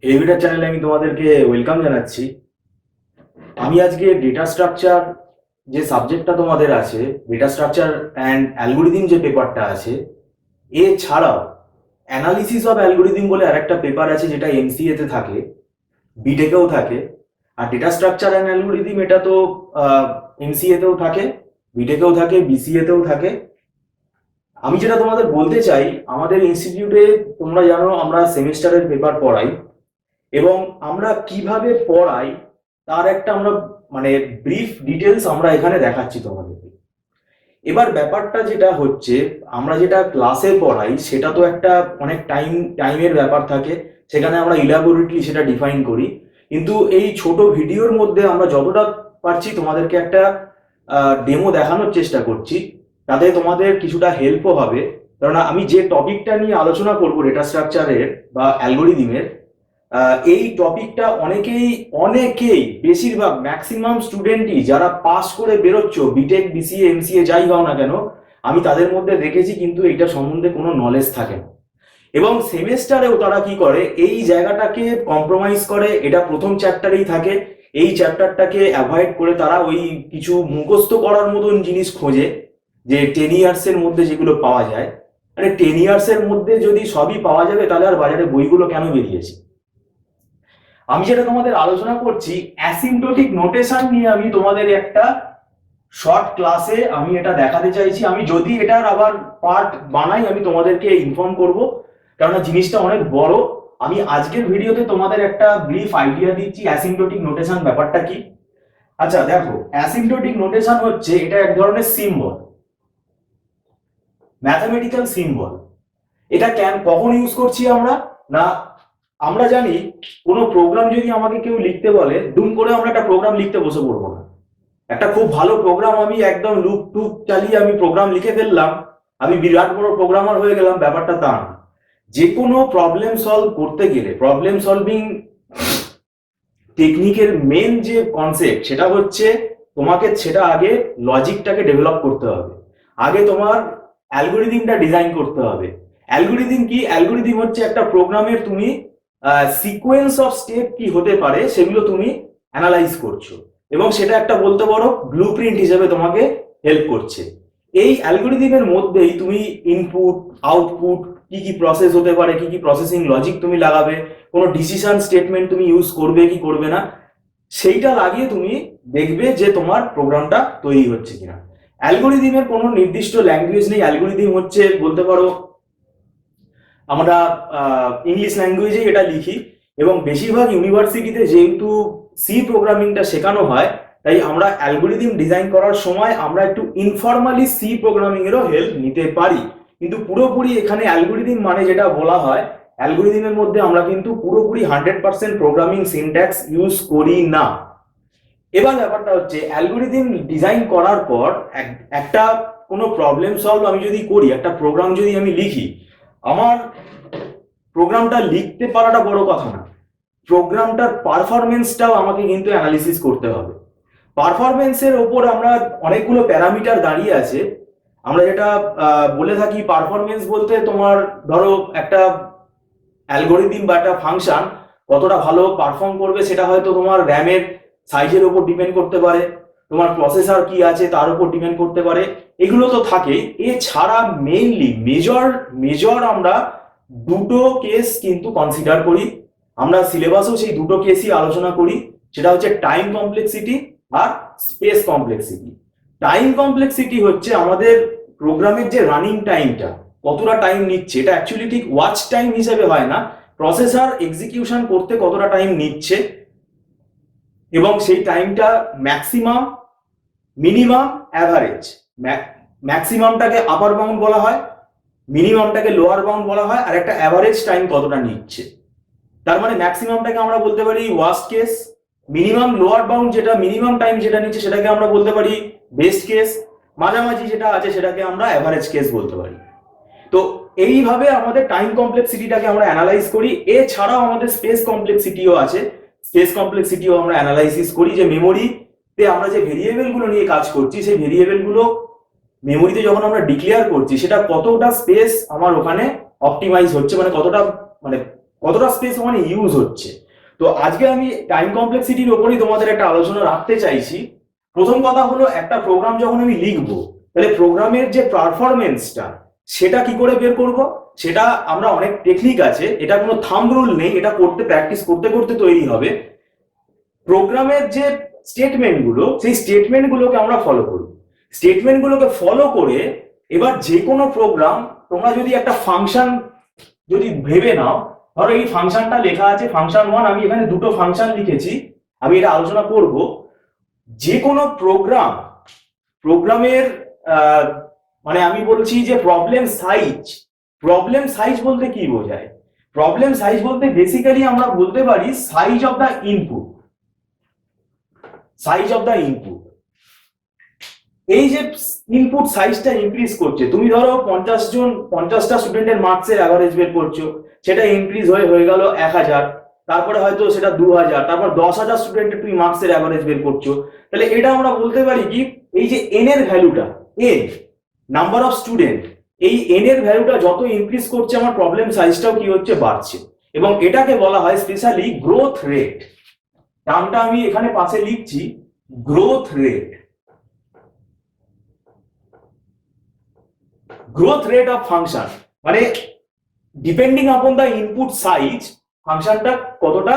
Elevator চ্যানেলে আমি তোমাদেরকে ওয়েলকাম জানাচ্ছি। আমি আজকে ডেটা স্ট্রাকচার যে সাবজেক্টটা তোমাদের আছে, ডেটা স্ট্রাকচার অ্যান্ড অ্যালগোরিদম যে পেপারটা আছে, এছাড়াও অ্যানালিসিস অফ অ্যালগোরিদম বলে আরেকটা পেপার আছে যেটা এমসিএ তে থাকে, বিটেকেও থাকে। আর ডেটা স্ট্রাকচার অ্যান্ড অ্যালগোরিদম এটা তো এমসিএ তেও থাকে, বিটেকেও থাকে, বিসিএ তেও থাকে। আমি যেটা তোমাদের বলতে চাই, আমাদের ইনস্টিটিউটে তোমরা জানো আমরা সেমিস্টারের পেপার পড়াই, এবং আমরা কিভাবে পড়াই তার একটা আমরা মানে ব্রিফ ডিটেলস আমরা এখানে দেখাচ্ছি তোমাদেরকে। এবার ব্যাপারটা যেটা হচ্ছে, আমরা যেটা ক্লাসে পড়াই সেটা তো একটা অনেক টাইমের ব্যাপার থাকে, সেখানে আমরা ইলাবোরেটলি সেটা ডিফাইন করি। কিন্তু এই ছোট ভিডিওর মধ্যে আমরা যতটা পারছি তোমাদেরকে একটা ডেমো দেখানোর চেষ্টা করছি, তাতে তোমাদের কিছুটা হেল্পও হবে। কারণ আমি যে টপিকটা নিয়ে আলোচনা করবো ডেটা স্ট্রাকচারের বা অ্যালগোরিদমের, এই টপিকটা অনেকেই অনেকেই বেশিরভাগ ম্যাক্সিমাম স্টুডেন্টই যারা পাস করে বেরোচ্ছ, বিটেক বিসিএ এমসিএ যাই হও না কেন, আমি তাদের মধ্যে দেখেছি কিন্তু এইটা সম্বন্ধে কোনো নলেজ থাকে না। এবং সেমেস্টারেও তারা কি করে, এই জায়গাটাকে কম্প্রোমাইজ করে, এটা প্রথম চ্যাপ্টারেই থাকে, এই চ্যাপ্টারটাকে অ্যাভয়েড করে তারা ওই কিছু মুখস্থ করার মতন জিনিস খোঁজে, যে 10 ইয়ার্সের মধ্যে যেগুলো পাওয়া যায়। আরে 10 ইয়ার্সের মধ্যে যদি সবই পাওয়া যাবে তাহলে আর বাজারে বইগুলো কেন বেরিয়েছে? আমি যেটা তোমাদের আলোচনা করছি অ্যাসিম্পটোটিক নোটেশন নিয়ে, আমি তোমাদের একটা শর্ট ক্লাসে আমি এটা দেখাতে চাইছি। আমি যদি এটার আবার পার্ট বানাই আমি তোমাদেরকে ইনফর্ম করব, কারণ জিনিসটা অনেক বড়। আমি আজকের ভিডিওতে তোমাদের একটা ব্রিফ আইডিয়া দিচ্ছি অ্যাসিম্পটোটিক নোটেশন ব্যাপারটা কি। আচ্ছা দেখো, অ্যাসিম্পটোটিক নোটেশন হচ্ছে এটা এক ধরনের সিম্বল, ম্যাথমেটিক্যাল সিম্বল। এটা কখন ইউজ করছি আমরা? না, আমরা জানি কোনো প্রোগ্রাম যদি আমাকে কেউ লিখতে বলে, দুম করে আমরা একটা প্রোগ্রাম লিখতে বসে পড়বো না। একটা খুব ভালো প্রোগ্রাম আমি একদম লুপ টুপ চালিয়ে আমি প্রোগ্রাম লিখে ফেললাম, আমি বিরাট বড় প্রোগ্রামার হয়ে গেলাম, ব্যাপারটা তা না। যে কোনো প্রবলেম সলভ করতে গেলে প্রবলেম সলভিং টেকনিকের মেন যে কনসেপ্ট সেটা হচ্ছে তোমাকে সেটা আগে লজিকটাকে ডেভেলপ করতে হবে, আগে তোমার অ্যালগোরিদমটা ডিজাইন করতে হবে। অ্যালগোরিদম কি? অ্যালগোরিদম হচ্ছে একটা প্রোগ্রামের তুমি সিকোয়েন্স অফ স্টেপ কি হতে পারে সেগুলো তুমি অ্যানালাইজ করছো, এবং সেটা একটা বলতে পারো ব্লুপ্রিন্ট হিসেবে তোমাকে হেল্প করছে। এই অ্যালগোরিদমের মধ্যেই তুমি ইনপুট আউটপুট কি কি প্রসেস হতে পারে, কি কি প্রসেসিং লজিক তুমি লাগাবে, কোনো ডিসিশন স্টেটমেন্ট তুমি ইউজ করবে কি করবে না, সেইটা লাগিয়ে তুমি দেখবে যে তোমার প্রোগ্রামটা তৈরি হচ্ছে কিনা। অ্যালগোরিদমের কোনো নির্দিষ্ট ল্যাঙ্গুয়েজ নেই। অ্যালগোরিদম হচ্ছে বলতে পারো আমরা ইংলিশ ল্যাঙ্গুয়েজে এটা লিখি, এবং বেশিরভাগ ইউনিভার্সিটিতে যেহেতু সি প্রোগ্রামিংটা শেখানো হয়, তাই আমরা অ্যালগোরিদম ডিজাইন করার সময় আমরা একটু ইনফরমালি সি প্রোগ্রামিং এরও হেল্প নিতে পারি। কিন্তু পুরোপুরি এখানে অ্যালগোরিদম মানে যেটা বলা হয়, অ্যালগোরিদমের মধ্যে আমরা কিন্তু পুরোপুরি 100% প্রোগ্রামিং সিনট্যাক্স ইউজ করি না। এবার ব্যাপারটা হচ্ছে অ্যালগোরিদম ডিজাইন করার পর একটা কোনো প্রবলেম সলভ আমি যদি করি, একটা প্রোগ্রাম যদি আমি লিখি, আমার প্রোগ্রামটা লিখতে পারাটা বড় কথা না, প্রোগ্রামটার পারফরমেন্সটাও আমাকে কিন্তু অ্যানালিসিস করতে হবে। পারফরমেন্সের ওপর আমরা অনেকগুলো প্যারামিটার দাঁড়িয়ে আছে। আমরা যেটা বলে থাকি পারফরমেন্স বলতে, তোমার ধরো একটা অ্যালগোরিদম বা একটা ফাংশন কতটা ভালো পারফর্ম করবে সেটা হয়তো তোমার র্যামের সাইজের উপর ডিপেন্ড করতে পারে, তোমার প্রসেসর কি আছে তার উপর ডিপেন্ড করতে পারে, এগুলো তো থাকেই। এছাড়া মেইনলি মেজর আমরা দুটো কেস কিন্তু কনসিডার করি, আমরা সিলেবাসেও সেই দুটো কেসই আলোচনা করি। সেটা হচ্ছে টাইম কমপ্লেক্সিটি আর স্পেস কমপ্লেক্সিটি। টাইম কমপ্লেক্সিটি হচ্ছে আমাদের প্রোগ্রামের যে রানিং টাইমটা, কতটা টাইম নিচ্ছে, এটা অ্যাকচুয়ালি ঠিক ওয়াচ টাইম হিসেবে হয় না, প্রসেসর এক্সিকিউশন করতে কতটা টাইম নিচ্ছে, এবং সেই টাইমটা ম্যাক্সিমাম, মিনিমাম, অ্যাভারেজ। ম্যাক্সিমামটাকে আপার বাউন্ড বলা হয়, মিনিমামটাকে লোয়ার বাউন্ড বলা হয়, আর একটা অ্যাভারেজ টাইম কতটা নিচ্ছে। তার মানে ম্যাক্সিমামটাকে আমরা বলতে পারি worst case, minimum lower bound যেটা মিনিমাম টাইম যেটা নিচ্ছে সেটাকে আমরা বলতে পারি বেস্ট কেস, মাঝামাঝি যেটা আছে সেটাকে আমরা অ্যাভারেজ কেস বলতে পারি। তো এইভাবে আমাদের টাইম কমপ্লেক্সিটিটাকে আমরা অ্যানালাইজ করি। এছাড়াও আমাদের স্পেস কমপ্লেক্সিটিও আছে, স্পেস কমপ্লেক্সিটিও আমরা অ্যানালাইসিস করি, যে মেমোরিতে আমরা যে ভেরিয়েবল গুলো নিয়ে কাজ করছি সেই ভেরিয়েবল গুলো মেমোরিতে যখন আমরা ডিক্লেয়ার করছি সেটা কতটা স্পেস আমার ওখানে অপটিমাইজ হচ্ছে, মানে কতটা মানে কতটা স্পেস ওখানে ইউজ হচ্ছে। তো আজকে আমি টাইম কমপ্লেক্সিটির ওপরেই তোমাদের একটা আলোচনা রাখতে চাইছি। প্রথম কথা হলো, একটা প্রোগ্রাম যখন আমি লিখবো, তাহলে প্রোগ্রামের যে পারফরমেন্সটা সেটা কি করে বের করব, সেটা আমরা অনেক টেকনিক আছে, এটা কোনো থাম্ব রুল নেই, এটা করতে প্র্যাকটিস করতে করতে তৈরি হবে। প্রোগ্রামের যে স্টেটমেন্টগুলো, সেই স্টেটমেন্টগুলোকে আমরা ফলো করব। স্টেটমেন্টগুলোকে ফলো করে এবার যে কোনো প্রোগ্রাম, তোমরা যদি একটা ফাংশন যদি ভেবে নাও, ধরো এই ফাংশনটা লেখা আছে ফাংশন 1, আমি এখানে দুটো ফাংশন লিখেছি, আমি এটা আলোচনা করব। যে কোনো প্রোগ্রামের মানে আমি বলছি যে প্রবলেম সাইজ বলতে কি বোঝায়? প্রবলেম সাইজ বলতে বেসিক্যালি আমরা বলতে পারি সাইজ অফ দ্য ইনপুট। এই যে ইনপুট সাইজটা ইনক্রিজ করছে, তুমি ধরো 50টা স্টুডেন্টের মার্কসের অ্যাভারেজ বের করছো, সেটা ইনক্রিজ হয়ে গেল 1000, তারপরে হয়তো সেটা 2000, তারপর 10,000 স্টুডেন্টের তুমি মার্কসের অ্যাভারেজ বের করছো। তাহলে এটা আমরা বলতে পারি কি, এই যে এন এর ভ্যালুটা, এন নাম্বার অফ স্টুডেন্ট, এই এন এর ভ্যালুটা যত ইনক্রিজ করছে, আমার প্রবলেম সাইজটাও কি হচ্ছে, বাড়ছে। এবং এটাকে বলা হয় স্পেশালি গ্রোথ রেট। নামটা আমি এখানে পাশে লিখছি, গ্রোথ রেট অফ ফাংশন। মানে depending upon the input size, ফাংশনটা কতটা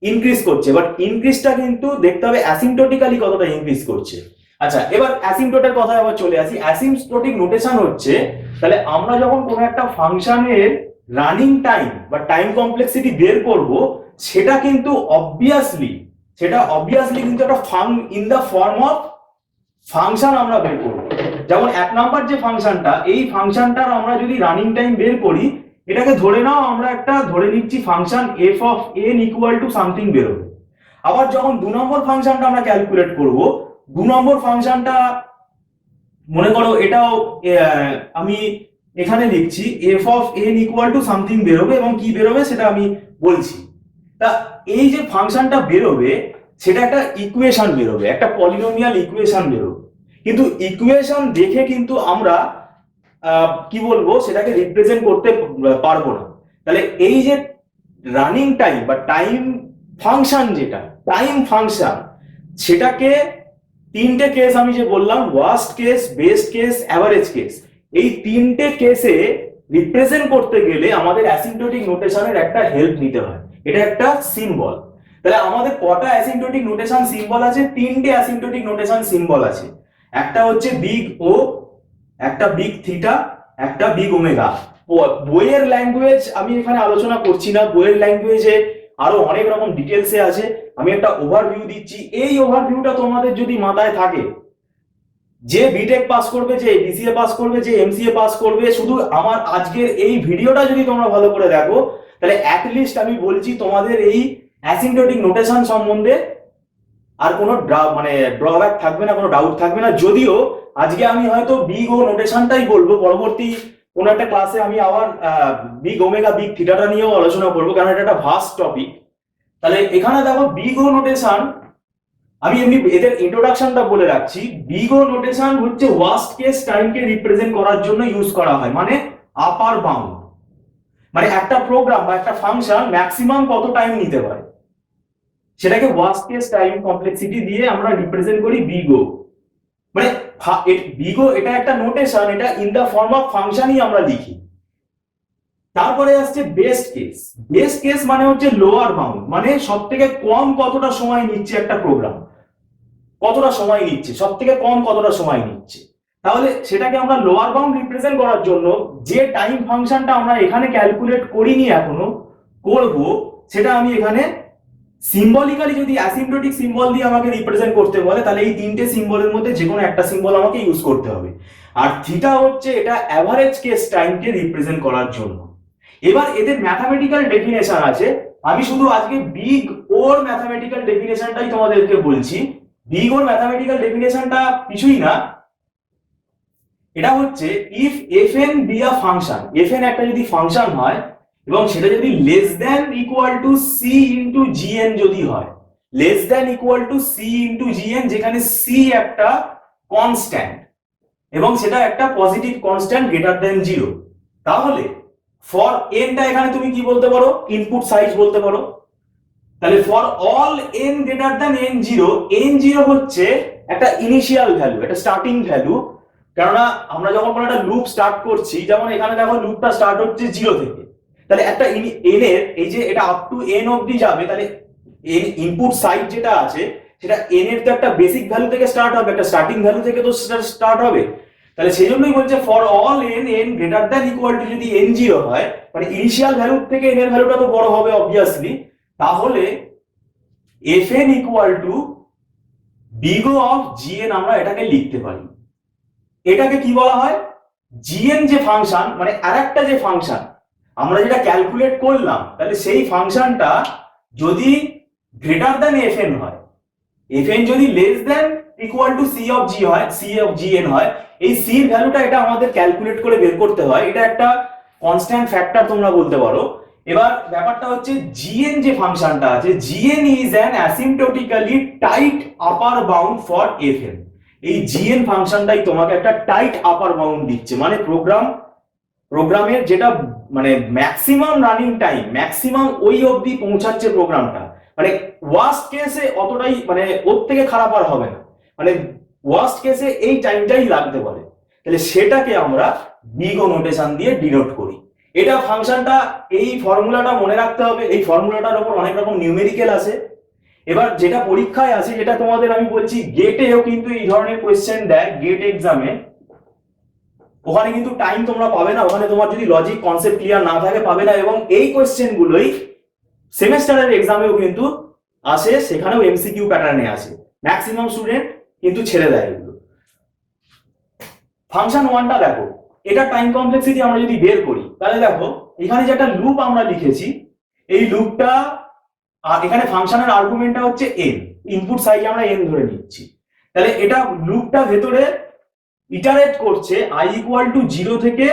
ইনক্রিজ করছে। বাট ইনক্রিজটা কিন্তু দেখতে হবে অ্যাসিম্পটোটিক্যালি কতটা ইনক্রিজ করছে। আচ্ছা, এবার অ্যাসিম্পটোটের কথায় আবার চলে আসি। অ্যাসিম্পটোটিক নোটেশন হচ্ছে, তাহলে আমরা যখন কোনো একটা ফাংশনের রানিং টাইম বা টাইম কমপ্লেক্সিটি বের করব, সেটা কিন্তু অবভিয়াসলি কিন্তু একটা in the form of function আমরা বের করব। যেমন 1 নাম্বার যে ফাংশনটা, এই ফাংশনটার আমরা যদি রানিং টাইম বের করি, এটাকে ধরে নাও আমরা একটা ধরে নিচ্ছি function F of N equal to something বেরোবে। আবার যখন 2 নম্বর ফাংশনটা আমরা ক্যালকুলেট করব, 2 নম্বর ফাংশনটা মনে করো এটাও আমি এখানে লিখছি F of N equal to something বেরোবে, এবং কি বেরোবে সেটা আমি বলছি। তা এই যে ফাংশনটা বেরোবে, সেটা একটা ইকুয়েশন বেরোবে, একটা পলিনোমিয়াল ইকুয়েশন বেরোবে। কিন্তু ইকুয়েশন দেখে কিন্তু আমরা কি বলবো, সেটাকে রিপ্রেজেন্ট করতে পারবো না। তাহলে এই যে রানিং টাইম বা টাইম ফাংশন, যেটা টাইম ফাংশন, সেটাকে 3টে কেস আমি যে বললাম, worst case, best case, average case, এই 3টে কেসে রিপ্রেজেন্ট করতে গেলে আমাদের অ্যাসিম্পটোটিক নোটেশনের একটা হেল্প নিতে হয়। এটা একটা সিম্বল। তাহলে আমাদের কটা অ্যাসিম্পটোটিক নোটেশন সিম্বল আছে? 3টে অ্যাসিম্পটোটিক নোটেশন সিম্বল আছে। একটা হচ্ছে বিগ ও, একটা বিগ থিটা, একটা বিগ ওমেগা। বইয়ের ল্যাঙ্গুয়েজ আমি এখানে আলোচনা করছি না, বইয়ের ল্যাঙ্গুয়েজে আরো অনেক রকম ডিটেলসে আছে। আমি একটা ওভারভিউ দিচ্ছি। এই ওভারভিউটা তোমাদের যদি মাথায় থাকে, যে বিটেক পাস করবে, যে বিসিএ পাস করবে, যে এমসিএ পাস করবে, শুধু আমার আজকের এই ভিডিওটা যদি তোমরা ভালো করে দেখো, তাহলে অ্যাটলিস্ট আমি বলছি তোমাদের এই অ্যাসিম্পটোটিক নোটেশন সম্বন্ধে আর কোনো মানে ড্রব্যাক থাকবে না, কোনো ডাউট থাকবে না। যদিও আজকে আমি হয়তো বিগ ও নোটেশনটাই বলবো, পরবর্তী কোনো একটা ক্লাসে আমি আবার বিগ ওমেগা, বিগ থিটাটা নিয়েও আলোচনা করবো, কারণ এটা একটা ভাস্ট টপিক। তাহলে এখানে দেখো বিগ ও নোটেশন, আমি এমনি এদের ইন্ট্রোডাকশনটা বলে রাখছি। বিগ ও নোটেশন হচ্ছে ওয়ার্স্ট কেস টাইমকে রিপ্রেজেন্ট করার জন্য ইউজ করা হয়, মানে আপার বাউন্ড, মানে একটা প্রোগ্রাম বা একটা ফাংশন ম্যাক্সিমাম কত টাইম নিতে পারে, সেটাকে ওয়ার্স্ট কেস টাইম কমপ্লেক্সিটি দিয়ে আমরা রিপ্রেজেন্ট করি বিগ ও। মানে বিগ ও এটা একটা নোটেশন, এটা ইন দা ফর্ম অফ ফাংশনই আমরা লিখি। তারপরে আসছে বেস্ট কেস মানে হচ্ছে লোয়ার বাউন্ড, মানে সব থেকে কম কতটা সময় নিচ্ছে একটা প্রোগ্রাম, কতটা সময় নিচ্ছে, সব থেকে কম কতটা সময় নিচ্ছে। তাহলে সেটাকে আমরা লোয়ার বাউন্ড রিপ্রেজেন্ট করার জন্য যে টাইম ফাংশনটা আমরা এখানে ক্যালকুলেট করিনি এখনো, করব, সেটা আমি এখানে সিম্বলিক্যালি, যদি অ্যাসিম্পটোটিক সিম্বল দিয়ে আমাকে রিপ্রেজেন্ট করতে বলে, তাহলে এই 3টে সিম্বলের মধ্যে যে কোনো একটা সিম্বল আমাকে ইউজ করতে হবে। আর থিটা হচ্ছে এটা অ্যাভারেজ কেস টাইমকে রিপ্রেজেন্ট করার জন্য। এবার এদের ম্যাথামেটিক্যাল ডেফিনেশন আছে, আমি শুধু আজকে বিগ ওর ম্যাথামেটিক্যাল ডেফিনেশনটাই তোমাদেরকে বলছি। বিগ ওর ম্যাথামেটিক্যাল ডেফিনেশনটা কিছুই না, এটা হচ্ছে if F N be a function, F N একটা যদি ফাংশন হয় এবং সেটা যদি less than equal to C into g n যদি হয়, less than equal to C into g n, যেখানে সি একটা কনস্ট্যান্ট এবং সেটা একটা পজিটিভ কনস্ট্যান্ট গ্রেটার দ্যান 0, তাহলে ফর এনটা এখানে তুমি কি বলতে পারো, ইনপুট সাইজ বলতে পারো। তাহলে for all N greater than N zero, N zero হচ্ছে একটা ইনিশিয়াল ভ্যালু, একটা স্টার্টিং ভ্যালু। কেননা আমরা যখন কোনো একটা লুপ স্টার্ট করছি, যেমন এখানে দেখো লুপটা স্টার্ট হচ্ছে জিরো থেকে, তাহলে একটা এন এর এই যে এটা আপ টু এন অবধি যাবে, তাহলে এন ইনপুট সাইজ যেটা আছে সেটা এন এর তো একটা বেসিক ভ্যালু থেকে স্টার্ট হবে, একটা স্টার্টিং ভ্যালু থেকে তো স্টার্ট হবে। তাহলে সেই জন্যই বলছে for all N N greater than equal two, যদি এন জিরো হয় মানে ইনিশিয়াল ভ্যালু থেকে এন এর ভ্যালুটা তো বড় হবে অবভিয়াসলি, তাহলে F N equal to big O of g n আমরা এটাকে লিখতে পারি। এটাকে কি বলা হয়, জিএন যে ফাংশন মানে আরেকটা যে ফাংশন আমরা যেটা ক্যালকুলেট করলাম, তাহলে সেই ফাংশনটা যদি গ্রেটার দ্যান এফ এন হয়, এফ এন যদি less than equal to c of g হয়, সি অফ জি এন হয়, এই সি এর ভ্যালুটা এটা আমাদের ক্যালকুলেট করে বের করতে হয়। এটা একটা কনস্ট্যান্ট ফ্যাক্টর তোমরা বলতে পারো। এবার ব্যাপারটা হচ্ছে জিএন যে ফাংশনটা আছে, g n is an asymptotically tight upper bound for f n. এই জিএন ফাংশনটাই তোমাকে একটা টাইট আপার বাউন্ড দিচ্ছে, মানে প্রোগ্রামের যেটা মানে ম্যাক্সিমাম রানিং টাইম, ম্যাক্সিমাম ওই অবধি পৌঁছাচ্ছে প্রোগ্রামটা, মানে ওয়ার্স্ট কেসে অতটাই মানে ওর থেকে খারাপ আর হবে না, মানে ওয়ার্স্ট কেসে এই টাইমটাই লাগতে পারে। তাহলে সেটাকে আমরা বিগ ও নোটেশন দিয়ে ডিনোট করি। এটা ফাংশনটা, এই ফর্মুলাটা মনে রাখতে হবে। এই ফর্মুলাটার উপর অনেক রকম নিউমেরিক্যাল আছে। এবার যেটা পরীক্ষায় আছে, যেটা তোমাদের আমি বলছি গেটেও কিন্তু এই ধরনের কোয়েশ্চেন দেয়, গেট এক্সামে, ওখানে কিন্তু টাইম তোমরা পাবে না, ওখানে তোমার যদি লজিক কনসেপ্ট ক্লিয়ার না থাকে পাবে না। এবং এই কোয়েশ্চেন গুলোই সেমেস্টারের এক্সামেও কিন্তু আসে, সেখানেও এমসিকিউ প্যাটার্নে আসে, ম্যাক্সিমাম স্টুডেন্ট কিন্তু ছেড়ে দেয় এগুলো। ফাংশন ওয়ানটা দেখো, এটা টাইম কমপ্লেক্সিটি আমরা যদি বের করি, তাহলে দেখো এখানে যে একটা লুপ আমরা লিখেছি, এই লুপটা আর এখানে ফাংশনের আর্গুমেন্টটা হচ্ছে এন, ইনপুট সাইজ আমরা এন ধরে নিচ্ছি। তাহলে এটা লুপটা ভেতরে ইটারেট করছে i ইকুয়াল টু 0 থেকে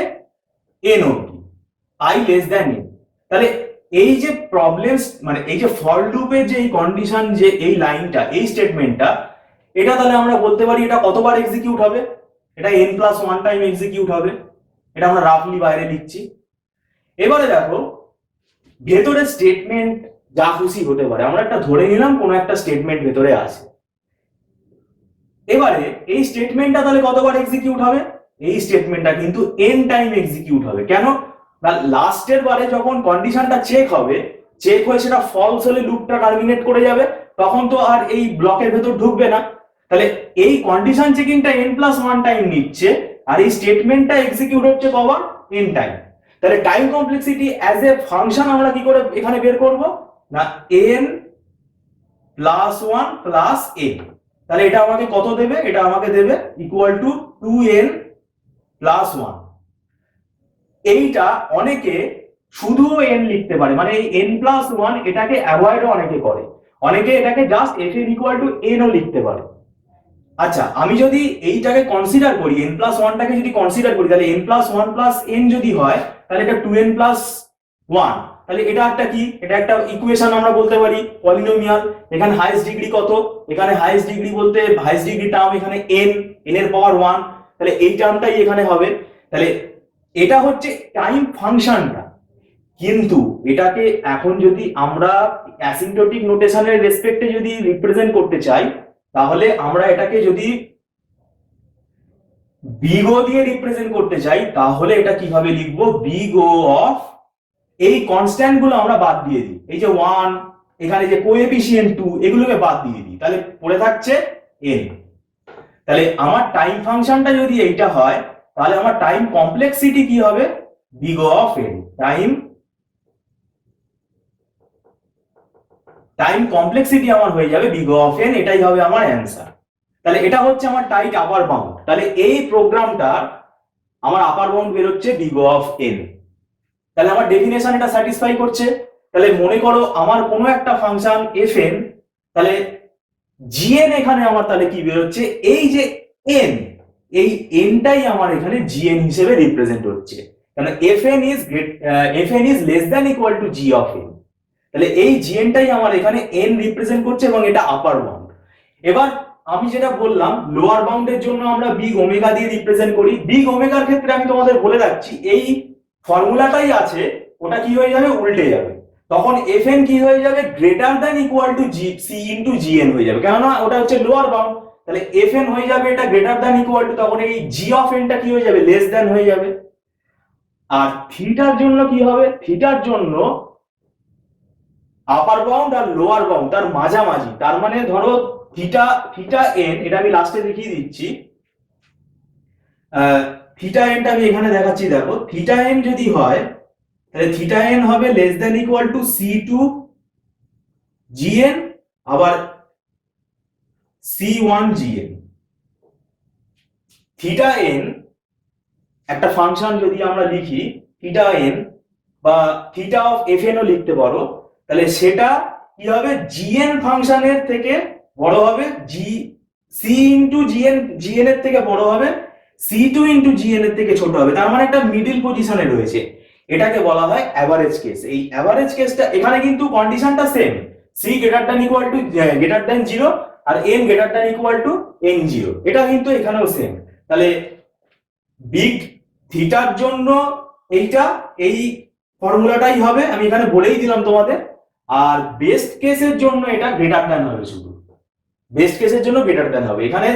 n অবধি, i লেস দ্যান n। তাহলে এই যে প্রবলেম মানে এই যে ফর লুপের যে এই কন্ডিশন, যে এই লাইনটা, এই স্টেটমেন্টটা, এটা তাহলে আমরা বলতে পারি এটা কতবার এক্সিকিউট হবে, এটা n+1 টাইম এক্সিকিউট হবে। এটা আমরা রাফলি বাইরে লিখছি। এবারে দেখো ভেতরে স্টেটমেন্ট যা খুশি হতে পারে, আমরা একটা ধরে নিলাম কোনো একটা স্টেটমেন্ট ভেতরে আছে। এবারে এই স্টেটমেন্টটা তাহলে কতবার এক্সিকিউট হবে, এই স্টেটমেন্টটা কিন্তু n টাইম এক্সিকিউট হবে। কেন না, লাস্টের বারে যখন কন্ডিশনটা চেক হবে, চেক হয়ে সেটা ফলস হলে লুপটা টার্মিনেট করে যাবে, তখন তো আর এই ব্লকের ভেতর ঢুকবে না। তাহলে এই কন্ডিশন চেকিংটা n+1 টাইম নিচ্ছে, আর এই স্টেটমেন্টটা এক্সিকিউট হচ্ছে কবার, n টাইম। তাহলে time complexity as a function আমরা কি করে এখানে বের করব না, n+1 প্লাস n। তাহলে এটা আমাকে কত দেবে, এটা আমাকে দেবে ইকুয়াল টু 2n+1। এইটা অনেকে শুধু n লিখতে পারে, মানে এই n+1 এটাকে অ্যাভয়েডও অনেকে করে, অনেকে এটাকে just fn equal to n ও লিখতে পারে। আচ্ছা, আমি যদি এইটাকে কনসিডার করি, n+1টাকে যদি কনসিডার করি, তাহলে n+1 প্লাস n যদি হয়, তাহলে এটা 2n+1। তাহলে এটা একটা কি, এটা একটা ইকুয়েশন আমরা বলতে পারি, পলিনোমিয়াল। এখানে হাইয়েস্ট ডিগ্রি কত, এখানে হাইয়েস্ট ডিগ্রি বলতে হাইয়েস্ট ডিগ্রি টার্ম এখানে n, n এর পাওয়ার 1, তাহলে এই টার্মটাই এখানে হবে। তাহলে এটা হচ্ছে টাইম ফাংশনটা। কিন্তু এটাকে এখন যদি আমরা অ্যাসিম্পটোটিক নোটেশনের রেসপেক্টে যদি রিপ্রেজেন্ট করতে চাই, তাহলে আমরা এটাকে যদি বিগ ও দিয়ে রিপ্রেজেন্ট করতে চাই, তাহলে এটা কিভাবে লিখবো, বিগ ও অফ এই কনস্ট্যান্ট গুলো আমরা বাদ দিয়ে দিই, এই যে 1, এখানে যে কোএফিসিয়েন্ট 2, এগুলোকে বাদ দিয়ে দিই, তাহলে পড়ে থাকছে n। তাহলে আমার টাইম ফাংশনটা যদি এইটা হয়, তাহলে আমার টাইম কমপ্লেক্সিটি কি হবে, big O of n। Time complexity আমার হয়ে যাবে বিগ ও অফ n, এটাই হবে আমার অ্যান্সার। তাহলে এটা হচ্ছে আমার টাইট আপার বাউন্ড। তাহলে এই প্রোগ্রামটা আমার আপার বাউন্ড বেরোচ্ছে বিগ ও অফ n। তাহলে আমার ডেফিনেশন এটা স্যাটিসফাই করছে। তাহলে মনে করো আমার কোনো একটা ফাংশন fn, তাহলে gn এখানে আমার তাহলে কি বেরোচ্ছে, এই যে n, এই nটাই আমার এখানে gn হিসেবে রিপ্রেজেন্ট হচ্ছে, কারণ fn is less than equal two g of n। তাহলে এই gnটাই আমার এখানে n রিপ্রেজেন্ট করছে, এবং এটা আপার বাউন্ড। এবার আমি যেটা বললাম, লোয়ার বাউন্ডের জন্য আমরা বিগ ওমেগা দিয়ে রিপ্রেজেন্ট করি। বিগ ওমেগার ক্ষেত্রে আমি তোমাদের বলে রাখছি, এই ফর্মুলাটাই আছে, ওটা কি হয়ে যাবে, উল্টে যাবে। তখন এফ এন কি হয়ে যাবে, greater than equal to G C into G N হয়ে যাবে, কেননা ওটা হচ্ছে লোয়ার বাউন্ড। তাহলে এফ এন হয়ে যাবে এটা গ্রেটার দ্যান ইকুয়াল টু, তখন এই জি অফ এনটা কি হয়ে যাবে, লেস দ্যান হয়ে যাবে। আর থিটার জন্য কি হবে, থিটার জন্য আপার বাউন্ড আর লোয়ার বাউন্ড তার মাঝামাঝি, তার মানে ধরো থিটা থিটা এন, এটা আমি লাস্টে দেখিয়ে দিচ্ছি। থিটা এনটা আমি এখানে দেখাচ্ছি, দেখো থিটা এন যদি হয় তাহলে থিটা এন হবে less than equal to c two g n, আবার c one g n. Theta n একটা ফাংশন যদি আমরা লিখি থিটা এন, বা থিটা অফ এফ এন ও লিখতে পারো, তাহলে সেটা কি হবে, জিএন ফাংশনের থেকে বড় হবে, জি সি ইন্টু জিএন এর থেকে বড় হবে, সি টু ইন্টু জিএন এর থেকে ছোট হবে। তার মানে একটা মিডিল পজিশনে রয়েছে, এটাকে বলা হয় অ্যাভারেজ কেস। এই অ্যাভারেজ কেসটা এখানে কিন্তু কন্ডিশনটা same, C greater than equal to greater than zero আর N greater than equal to N zero, এটা কিন্তু এখানেও সেম। তাহলে বিগ থিটার জন্য এইটা এই ফর্মুলাটাই হবে, আমি এখানে বলেই দিলাম তোমাদের। আর বেস্ট কেসের জন্য এটা গ্রেটার দ্যান হবে, শুধু বেস্ট কেসের জন্য গ্রেটার দ্যান হবে। এখানে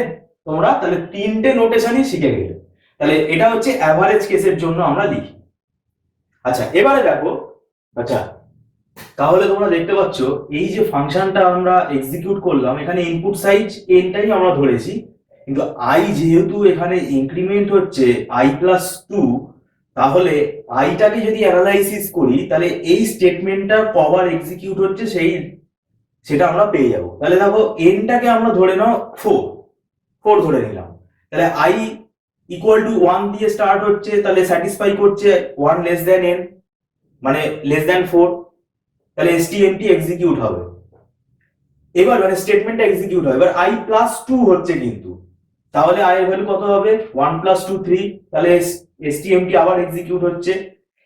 তোমরা তাহলে তিনটে নোটেশনই শিখে গেলে। তাহলে এটা হচ্ছে অ্যাভারেজ কেসের জন্য আমরা লিখি। আচ্ছা এবারে দেখো, আচ্ছা তাহলে তোমরা দেখতে পাচ্ছ এই যে ফাংশনটা আমরা এক্সিকিউট করলাম, এখানে ইনপুট সাইজ এনটাই আমরা ধরেছি, কিন্তু আই যেহেতু এখানে ইনক্রিমেন্ট হচ্ছে আই প্লাস টু, তাহলে আইটাকে যদি অ্যানালাইসিস করি তাহলে এই স্টেটমেন্টটা কবার এক্সিকিউট হচ্ছে সেটা আমরা পেয়ে যাব। তাহলে দেখো এনটাকে আমরা ধরে নাও ফোর ধরে নিলাম, তাহলে আই ইকুয়াল টু ওয়ান দিয়ে স্টার্ট হচ্ছে, তাহলে স্যাটিসফাই করছে ওয়ান লেস দেন এন, মানে লেস দেন ফোর, তাহলে এসটিএমটি এক্সিকিউট হবে। এবার মানে স্টেটমেন্টটা এক্সিকিউট হবে। এবার আই প্লাস টু হচ্ছে কিন্তু, তাহলে আই এর ভ্যালু কত হবে, ওয়ান প্লাস টু থ্রি, তাহলে এসটিএমটি আবার এক্সিকিউট হচ্ছে।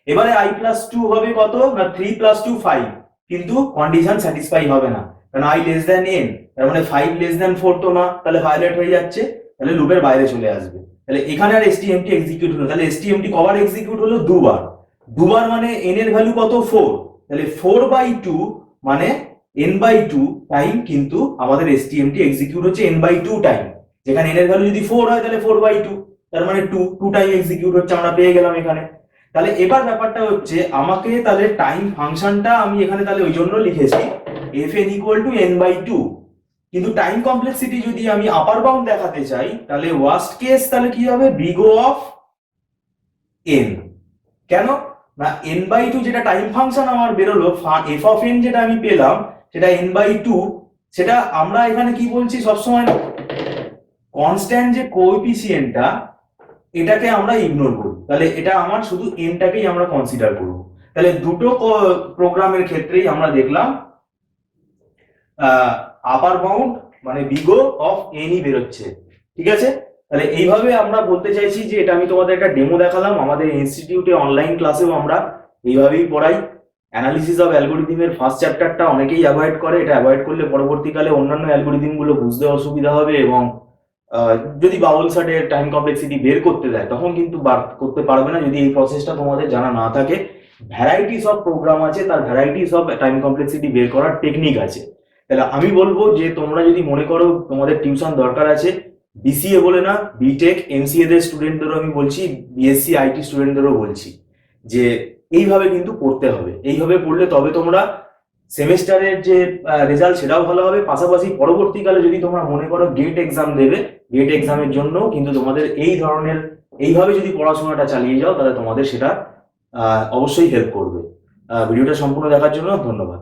এবারে আই প্লাস টু হবে কত না, থ্রি প্লাস টু ফাইভ, কিন্তু কন্ডিশন স্যাটিসফাই হবে না, কারণ আই লেস দেন এন, তার মানে ফাইভ লেস দেন ফোর তো না, তাহলে ভায়োলেট হয়ে যাচ্ছে, তাহলে লুপের বাইরে চলে আসবে। তাহলে এখানে আর এসটিএমটি এক্সিকিউট হলো, তাহলে এসটিএমটি কবার এক্সিকিউট হলো, দুবার মানে এন এর ভ্যালু কত, ফোর, তাহলে ফোর বাই টু মানে এন বাই টু টাইম, কিন্তু আমাদের এসটিএমটি এক্সিকিউট হচ্ছে এন বাই টু টাইম, যেখানে এন এর ভ্যালু যদি ফোর হয় তাহলে ফোর বাই টু, তার মানে টু টাইম এক্সিকিউট হচ্ছে, আমরা পেয়ে গেলাম এখানে। তাহলে এবার ব্যাপারটা হচ্ছে আমাকে তাহলে টাইম ফাংশনটা আমি এখানে তাহলে ওই জন্য লিখেছি F N equal to N by two, কিন্তু টাইম কমপ্লেক্সিটি যদি আমি আপার বাউন্ড দেখাতে চাই তাহলে ওয়ার্স্ট কেস তাহলে কি হবে, বিগ ও অফ এন। কেন না, এন বাই টু যেটা টাইম ফাংশন আমার বেরোলো, এফ অফ এন যেটা আমি পেলাম সেটা এন বাই টু, সেটা আমরা এখানে কি বলছি সবসময়, কনস্ট্যান্ট যে কোএফিসিয়েন্টটা এটাকে আমরা ইগনোর করি, তাহলে এটা আমার শুধু এনটাকেই আমরা কনসিডার করব। তাহলে দুটো প্রোগ্রামের ক্ষেত্রেই আমরা দেখলাম আপার বাউন্ড মানে বিগো অফ এনই বেরোচ্ছে, ঠিক আছে। তাহলে এইভাবে আমরা বলতে চাইছি যে এটা আমি তোমাদের একটা ডেমো দেখালাম, আমাদের ইনস্টিটিউটে অনলাইন ক্লাসেও আমরা এইভাবেই পড়াই। অ্যানালিসিস অফ অ্যালগরিদমের ফার্স্ট চ্যাপ্টারটা অনেকেই অ্যাভয়েড করে, এটা অ্যাভয়েড করলে পরবর্তীকালে অন্যান্য অ্যালগরিদম গুলো বুঝতে অসুবিধা হবে, এবং যদি বাউল সার্টের টাইম কমপ্লেক্সিটি বের করতে দেয় তখন কিন্তু করতে পারবে না, যদি এই প্রসেসটা তোমাদের জানা না থাকে। ভ্যারাইটিস অফ প্রোগ্রাম আছে, তার ভ্যারাইটিস অফ টাইম কমপ্লেক্সিটি বের করার টেকনিক আছে। তাহলে আমি বলবো যে তোমরা যদি মনে করো তোমাদের টিউশন দরকার আছে, বিসিএ বলে না, বিটেক এমসিএ দের স্টুডেন্টদেরও আমি বলছি, বিএসসি আইটি স্টুডেন্টদেরও বলছি যে এইভাবে কিন্তু পড়তে হবে। এইভাবে পড়লে তবে তোমরা সেমেস্টারের যে রেজাল্ট সেটাও ভালো হবে, পাশাপাশি পরবর্তীকালে যদি তোমরা মনে করো গেট এক্সাম দেবে, গেট এক্সামের জন্য কিন্তু তোমাদের এই ধরনের এইভাবে যদি পড়াশোনাটা চালিয়ে যাও তাহলে তোমাদের সেটা অবশ্যই হেল্প করবে। ভিডিওটা সম্পূর্ণ দেখার জন্য ধন্যবাদ।